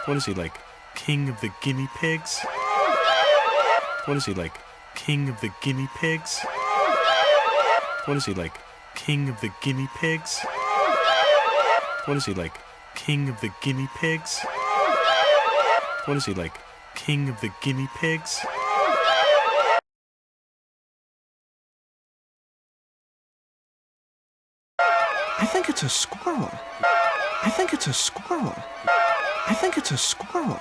What is he, like, king of the guinea pigs? What is he, like, king of the guinea pigs? What is he, like, king of the guinea pigs? What is he, like, king of the guinea pigs? What is he, like, king of the guinea pigs? I think it's a squirrel. I think it's a squirrel. I think it's a squirrel.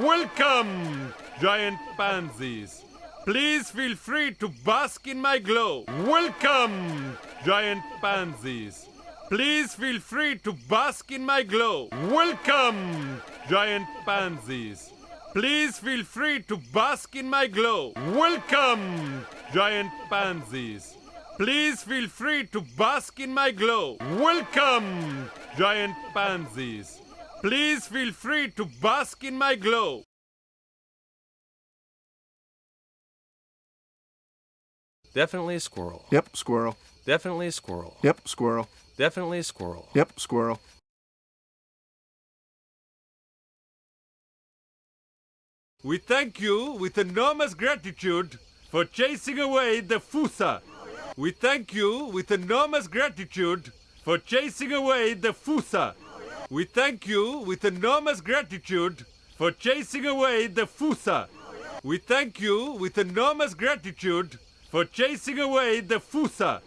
Welcome, giant pansies. Please feel free to bask in my glow. Welcome, giant pansies. Please feel free to bask in my glow. Welcome, giant pansies. Please feel free to bask in my glow. Welcome, giant pansies. Please feel free to bask in my glow. Welcome, giant pansies. Please feel free to bask in my glow. Definitely a squirrel. Yep, squirrel. Definitely a squirrel. Yep, squirrel. Definitely a squirrel. Yep, squirrel. We thank you with enormous gratitude for chasing away the Fusa. We thank you with enormous gratitude for chasing away the Fusa. We thank you with enormous gratitude for chasing away the Fusa. We thank you with enormous gratitude for chasing away the Fusa.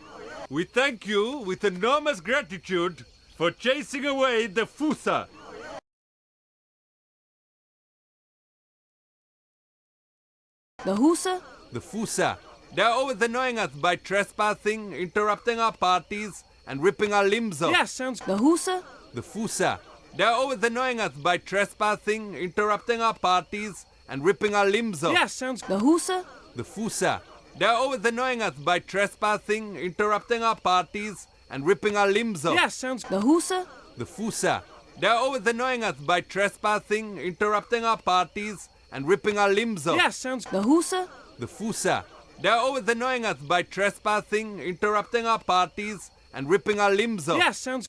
We thank you with enormous gratitude for chasing away the Fusa. The Husa? The Fusa. They're always annoying us by trespassing, interrupting our parties, and ripping our limbs off. Yeah, sounds... The Husa? The Fusa. They're always annoying us by trespassing, interrupting our parties, and ripping our limbs off. Yeah, sounds... The Husa? The Fusa. They're always annoying us by trespassing, interrupting our parties, and ripping our limbs off. Yeah, sounds... The Husa? The Fusa. They're always annoying us by trespassing, interrupting our parties, and ripping our limbs off. Yeah, sounds... The Husa? The Fusa. They're always annoying us by trespassing, interrupting our parties, and ripping our limbs off. Yeah, sounds...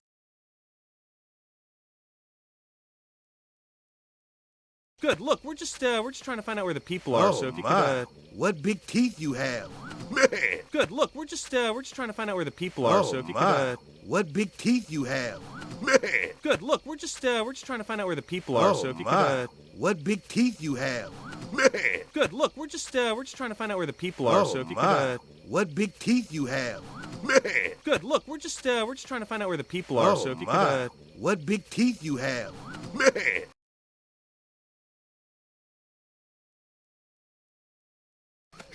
Good. Look, we're just trying to find out where the people are. So if you could, what big teeth you have, man! Good. Look, we're just trying to find out where the people are. So if you could, what big teeth you have, man! Good. Look, we're just trying to find out where the people are. So if you could, what big teeth you have, man! Good. Look, we're just trying to find out where the people are. So if you could, what big teeth you have, man! Good. Look, we're just trying to find out where the people are. So if you could, what big teeth you have, man!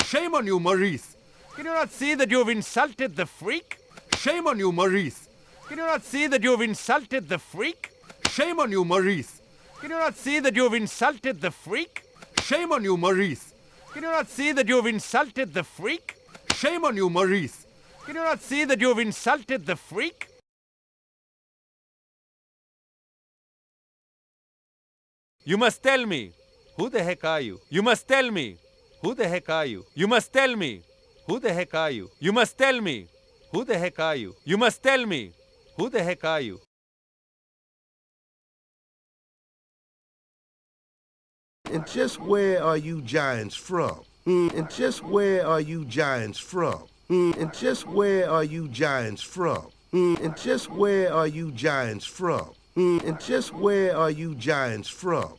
Shame on you, Maurice. Can you not see that you have insulted the freak? Shame on you, Maurice. Can you not see that you have insulted the freak? Shame on you, Maurice. Can you not see that you have insulted the freak? Shame on you, Maurice. Can you not see that you have insulted the freak? Shame on you, Maurice. Can you not see that you have insulted the freak? You must tell me. Who the heck are you? You must tell me. Who the heck are you? You must tell me. Who the heck are you? You must tell me. Who the heck are you? You must tell me. Who the heck are you? And just where are you giants from? And just where are you giants from? And just where are you giants from? And just where are you giants from? And just where are you giants from?